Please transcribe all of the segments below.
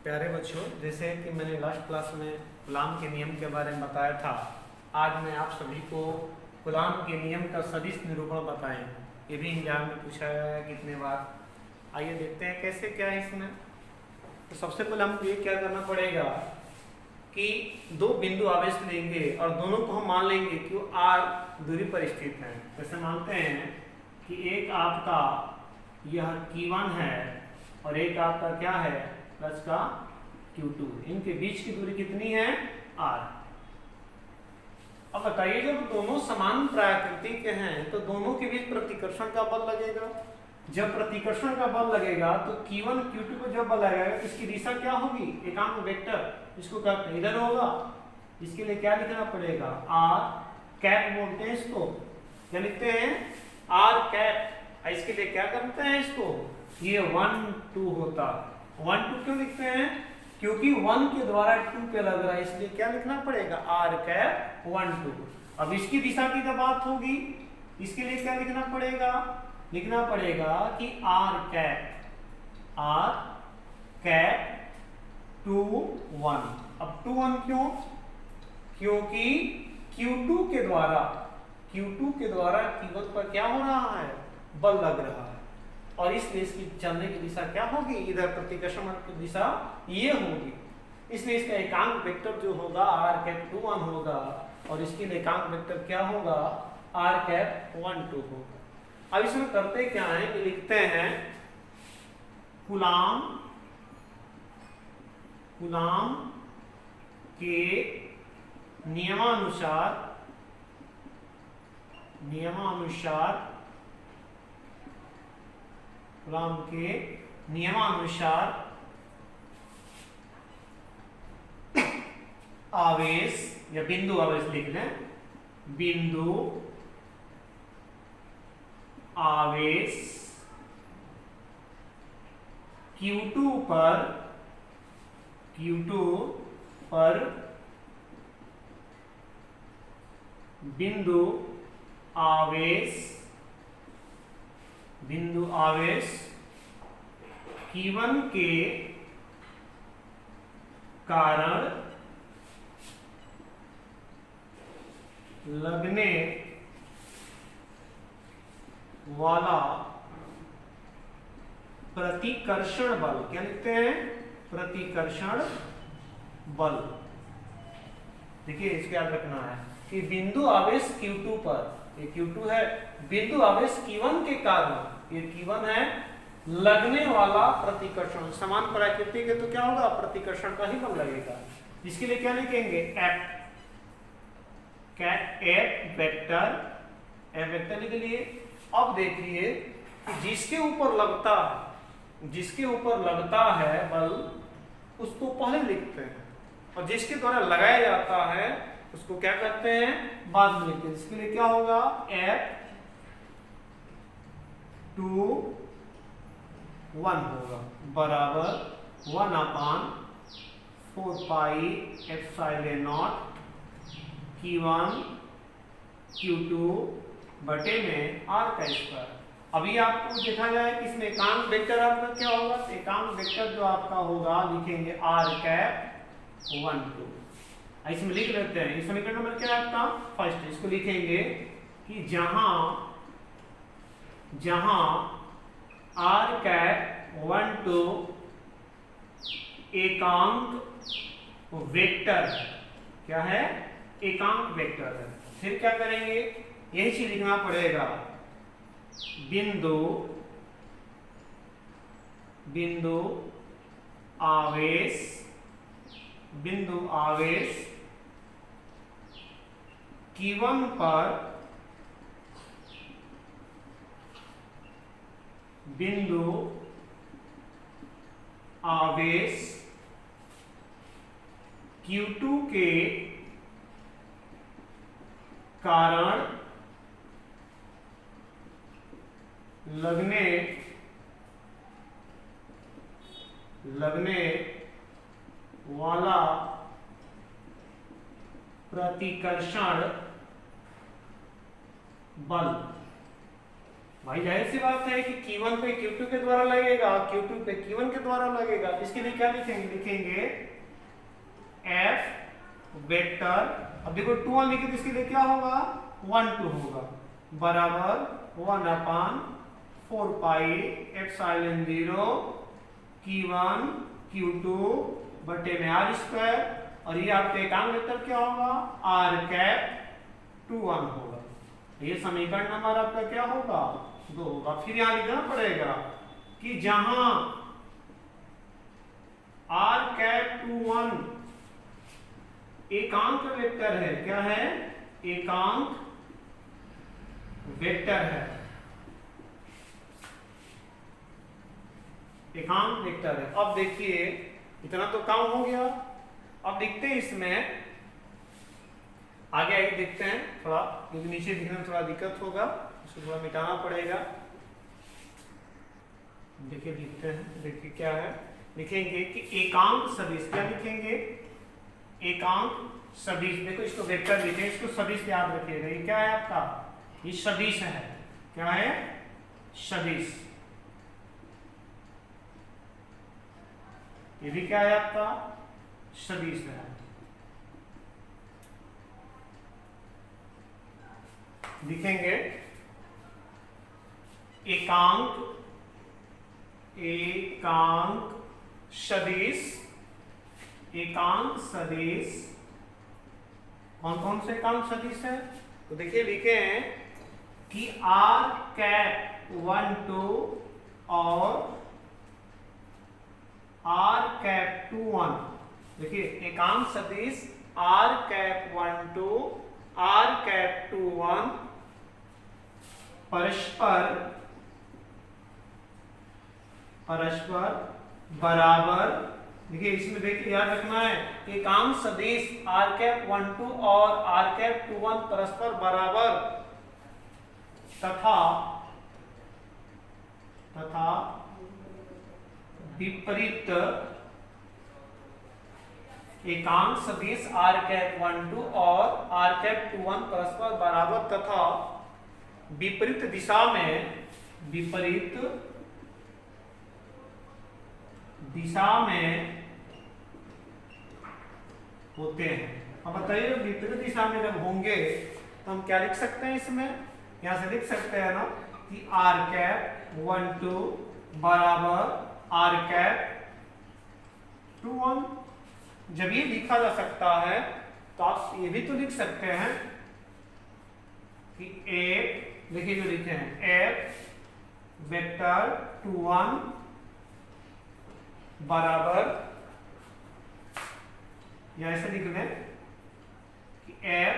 प्यारे बच्चों, जैसे कि मैंने लास्ट क्लास में कूलाम के नियम के बारे में बताया था, आज मैं आप सभी को कूलाम के नियम का सदिश निरूपण बताएं। ये भी एग्जाम में पूछा गया है कितने बार। आइए देखते हैं कैसे क्या है इसमें। तो सबसे पहले हमको ये क्या करना पड़ेगा कि दो बिंदु आवेश लेंगे और दोनों को हम मान लेंगे कि वो r दूरी पर स्थित है। जैसे मानते हैं कि एक आपका यह Q1 है और एक आपका क्या है प्लस का Q2। इनके बीच की दूरी कितनी है r। अब बताइए, जब दोनों समान प्रकृति के हैं तो दोनों के बीच प्रतिकर्षण का बल लगेगा। जब प्रतिकर्षण का बल लगेगा तो Q1 Q2 को जब बल लगेगा तो इसकी दिशा क्या होगी, एकांक वेक्टर इसको कहते हैं, इधर होगा। इसके लिए क्या लिखना पड़ेगा, r कैप बोलते हैं इसको। क्या लिखते हैं, r कैप। इसके लिए क्या करते हैं इसको, ये 1 2 होता। 1 2 क्यों लिखते हैं, क्योंकि 1 के द्वारा 2 पे लग रहा है, इसलिए क्या लिखना पड़ेगा, r कैप 1 2। अब इसकी दिशा की जब बात होगी, इसके लिए क्या लिखना पड़ेगा कि r कैप 2 1। अब 2 1 क्यों, क्योंकि Q2 के द्वारा Q1 पर क्या हो रहा है, बल लग रहा है, और इसलिए इसकी चलने की दिशा क्या होगी, इधर प्रतिकर्षण की दिशा ये होगी। इसलिए इसका एकांक वेक्टर जो होगा r कैप 2 1 होगा, और इसके लिए एकांक वेक्टर क्या होगा, r कैप 1 2 होगा। अब इसमें करते क्या है, ये लिखते हैं कूलाम के नियमानुसार कूलाम के नियमानुसार आवेश या बिंदु आवेश लिख लें, बिंदु आवेश Q2 पर बिंदु आवेश Q1 के कारण लगने वाला प्रतिकर्षण बल, क्या लिखते हैं, प्रतिकर्षण बल। देखिए इसको याद रखना है कि बिंदु आवेश Q2 पर, ये Q2 है, बिंदु आवेश Q1 के कारण, ये Q1 है, लगने वाला प्रतिकर्षण समान प्रकृति के, तो क्या होगा, प्रतिकर्षण का ही बल लगेगा। इसके लिए क्या लिखेंगे, F वेक्टर लिख लिए। अब देखिए कि जिसके ऊपर लगता है बल उसको पहले लिखते हैं, और जिसके द्वारा लगाया जाता है उसको क्या करते हैं, बाद में लिखते हैं। इसके लिए क्या होगा, F2 1 होगा बराबर 1/4 pi epsilon not Q1 Q2 बटे में r का स्क्वायर। अभी आपको देखा जाए कि इसमें एकांक वेक्टर आपका क्या होगा, तो एकांक वेक्टर जो आपका होगा लिखेंगे r कैप 1 2। इसमें लिख लेते हैं, इस समीकरण नंबर क्या है आपका, फर्स्ट। इसको लिखेंगे कि जहां r कैप 1 2 एकांक वेक्टर है, क्या है, एकांक वेक्टर है। फिर क्या करेंगे, यही चीज लिखना पड़ेगा, बिंदु आवेश Q1 पर बिंदु आवेश Q2 के कारण लगने वाला प्रतिकर्षण बल, भाई जाहिर सी बात है कि Q1 पे Q2 के द्वारा लगेगा, Q2 पे Q1 के द्वारा लगेगा। इसके लिए क्या लिखेंगे? लिखेंगे F वेक्टर, अब देखो 2 1 लिखे तो इसके लिए क्या होगा? 1 2 होगा, बराबर 1/4 पाई एप्सिलॉन 0 Q1 Q2 बटे में R स्क्वायर, और ये आपके एकांक वेक्टर क्या होगा? R कैप 2 1 होगा। ये समीकरण नंबर आपका क्या होगा? 2 होगा। फिर यहां लिखना पड़ेगा कि जहां R कैप 2 1 एकांक वेक्टर है, क्या है? एकांक वेक्टर है, एकांक वेक्टर है। अब देखिए इतना तो काम हो गया। अब देखते हैं इसमें आगे आगे देखते हैं थोड़ा, क्योंकि नीचे दिखने में थोड़ा दिक्कत होगा, उसको थोड़ा मिटाना पड़ेगा। देखिए लिखते हैं, देखिए क्या है। लिखेंगे कि एकांक सदिश, क्या लिखेंगे? एकांक सदिश। देखो इसको वेक्टर लिखे, इसको सदिश याद रखिएगा। ये क्या है आपका? ये सदिश है। क्या है? सदिश। ये भी क्या है आपका? सदिश है। लिखेंगे एकांक, एकांक सदिश, एकांक सदिश। कौन कौन से एकांक सदिश है? तो देखिए लिखे हैं कि R कैप 1 2 और R कैप 2 1। देखिए एकांक सदिश R कैप 1 2 R कैप 2 1 परस्पर बराबर। देखिए इसमें देखिए याद रखना है एकांक सदिश R कैप 1 2 और R कैप 2 1 परस्पर बराबर तथा विपरीत एकांक सदिश R कैप 1 2 और R कैप 2 1 परस्पर बराबर तथा विपरीत दिशा में, विपरीत दिशा में होते हैं। अब बताइए विपरीत दिशा में जब होंगे तो हम क्या लिख सकते हैं? इसमें यहां से लिख सकते हैं ना कि R कैप 1 2 बराबर R कैप 2 1। जब ये लिखा जा सकता है तो आप ये भी तो लिख सकते हैं कि F, देखिए जो लिखे हैं F वेक्टर 2 1 बराबर, या ऐसे लिख लें कि F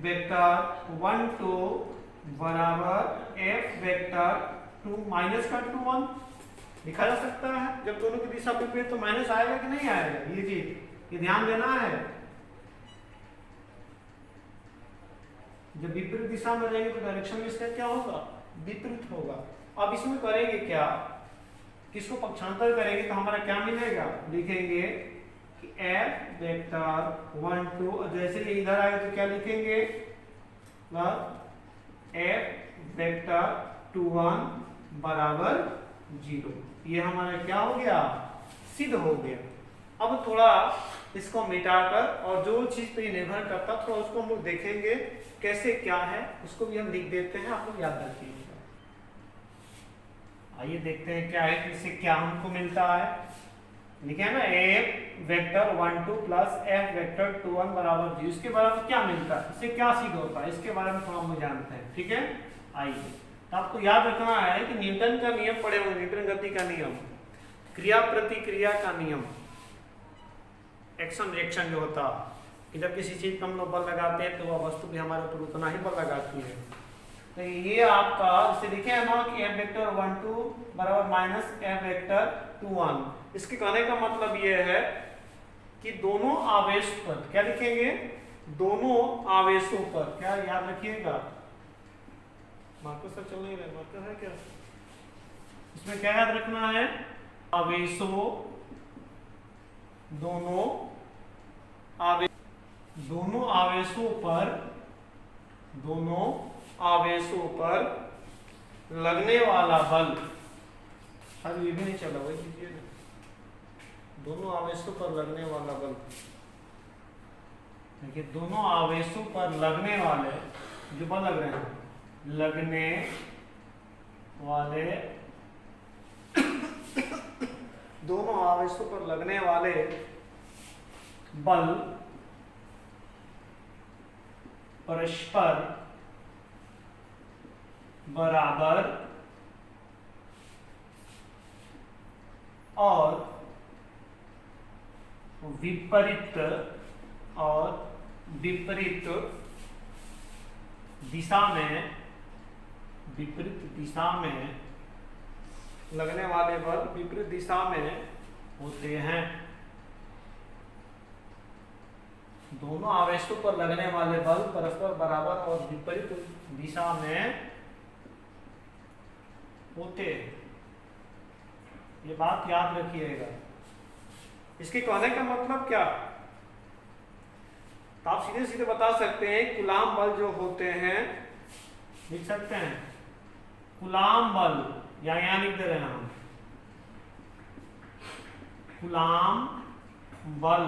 वेक्टर 1 2 बराबर F वेक्टर 2 माइनस का 2 1 लिखा जा सकता है। जब दोनों की दिशा विपरीत तो माइनस आएगा कि नहीं आएगा? ये चीज ये ध्यान देना है। जब विपरीत दिशा में रहेंगे तो डायरेक्शन में इसका क्या होगा? विपरीत होगा। अब इसमें करेंगे क्या? किसको पक्षांतर करेंगे तो हमारा क्या मिलेगा? लिखेंगे कि F वेक्टर 1 2, जैसे ये इधर आएगा तो क्या लिखेंगे? F वेक्टर 2 1 बराबर 0। ये हमारा क्या हो गया? सिद्ध हो गया। अब थोड़ा इसको मिटाकर और जो चीज पे निर्भर करता थोड़ा उसको हम लोग देखेंगे कैसे क्या है, उसको भी हम लिख देते हैं, आप लोग याद रखिएगा। आइए देखते हैं क्या है, इससे क्या हमको मिलता है। लिखे है ना F vector 1 2 plus F vector 2 1 बराबर 0। इसके बराबर क्या मिलता है? इससे क्या सिद्ध होता है? इसके बारे में थोड़ा हम जानते हैं। ठीक है, आइए। तो आपको याद रखना है कि न्यूटन का नियम पढ़े होंगे, न्यूटन गति का नियम, क्रिया प्रतिक्रिया का नियम, एक्शन रिएक्शन जो होता है कि जब किसी चीज पर हम लोग बल लगाते हैं तो वह वस्तु भी हमारे ऊपर उतना ही बल लगाती है। तो ये आपका जैसे लिखे है ना कि F वेक्टर 1 2 बराबर माइनस F वेक्टर 2 1। इसके कहने का मतलब ये है कि दोनों आवेश पर क्या लिखेंगे? दोनों आवेशों पर, क्या याद रखिएगा? मार्कर से चल नहीं रहा, मार्कर है क्या? इसमें क्या याद रखना है? आवेशों, दोनों आवेशों पर लगने वाला बल, शायद ये भी नहीं चला, वही कीजिए ना, दोनों आवेशों पर लगने वाला बल। देखिए दोनों आवेशों पर लगने वाले जो बल लग रहे हैं, लगने वाले दोनों आवेशों पर लगने वाले बल परस्पर बराबर और विपरीत दिशा में, विपरीत दिशा में लगने वाले बल विपरीत दिशा में होते हैं। दोनों आवेशों पर लगने वाले बल परस्पर बराबर और विपरीत दिशा में होते हैं। ये बात याद रखिएगा। इसके कहने का मतलब क्या, तो आप सीधे सीधे बता सकते हैं कूलाम बल जो होते हैं, लिख सकते हैं कूलाम बल, या यहां लिख दे रहे हैं हम कूलाम बल।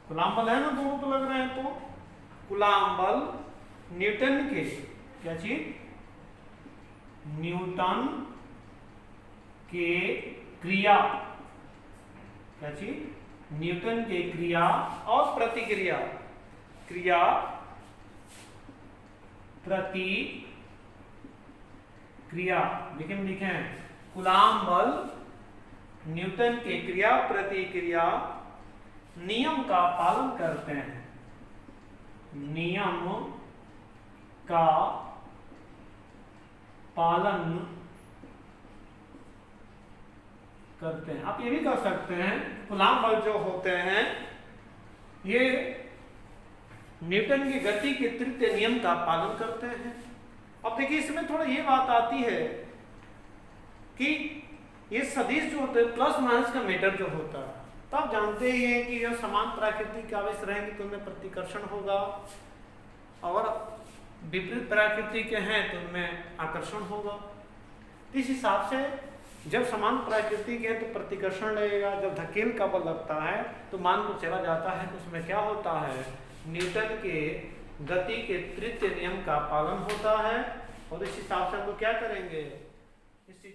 कूलाम बल है ना, दोनों तो लग रहे हैं, तो कूलाम बल न्यूटन के, क्या चीज, न्यूटन के क्रिया, क्या चीज, न्यूटन के क्रिया और प्रतिक्रिया, क्रिया प्रतिक्रिया, लेकिन लिखे हैं कूलाम बल न्यूटन के क्रिया प्रतिक्रिया नियम का पालन करते हैं, नियम का पालन करते हैं। आप ये भी कर सकते हैं कूलाम बल जो होते हैं ये न्यूटन की गति के तृतीय नियम का पालन करते हैं। अब देखिए इसमें थोड़ा ये बात आती है कि ये सदिश जो होते हैं प्लस माइनस का मीटर जो होता है, तो आप जानते ही हैं कि जो समान प्राकृतिक के आवेश रहेंगे तो उनमें प्रतिकर्षण होगा, और विपरीत प्राकृतिक के हैं तो उनमें आकर्षण होगा। इस हिसाब से जब समान प्राकृतिक है तो प्रतिकर्षण लगेगा, जब धकेल का बल लगता है तो मान को चला जाता है, तो उसमें क्या होता है, न्यूटन के गति के तृतीय नियम का पालन होता है। और इस हिसाब से हम लोग क्या करेंगे, इस चीज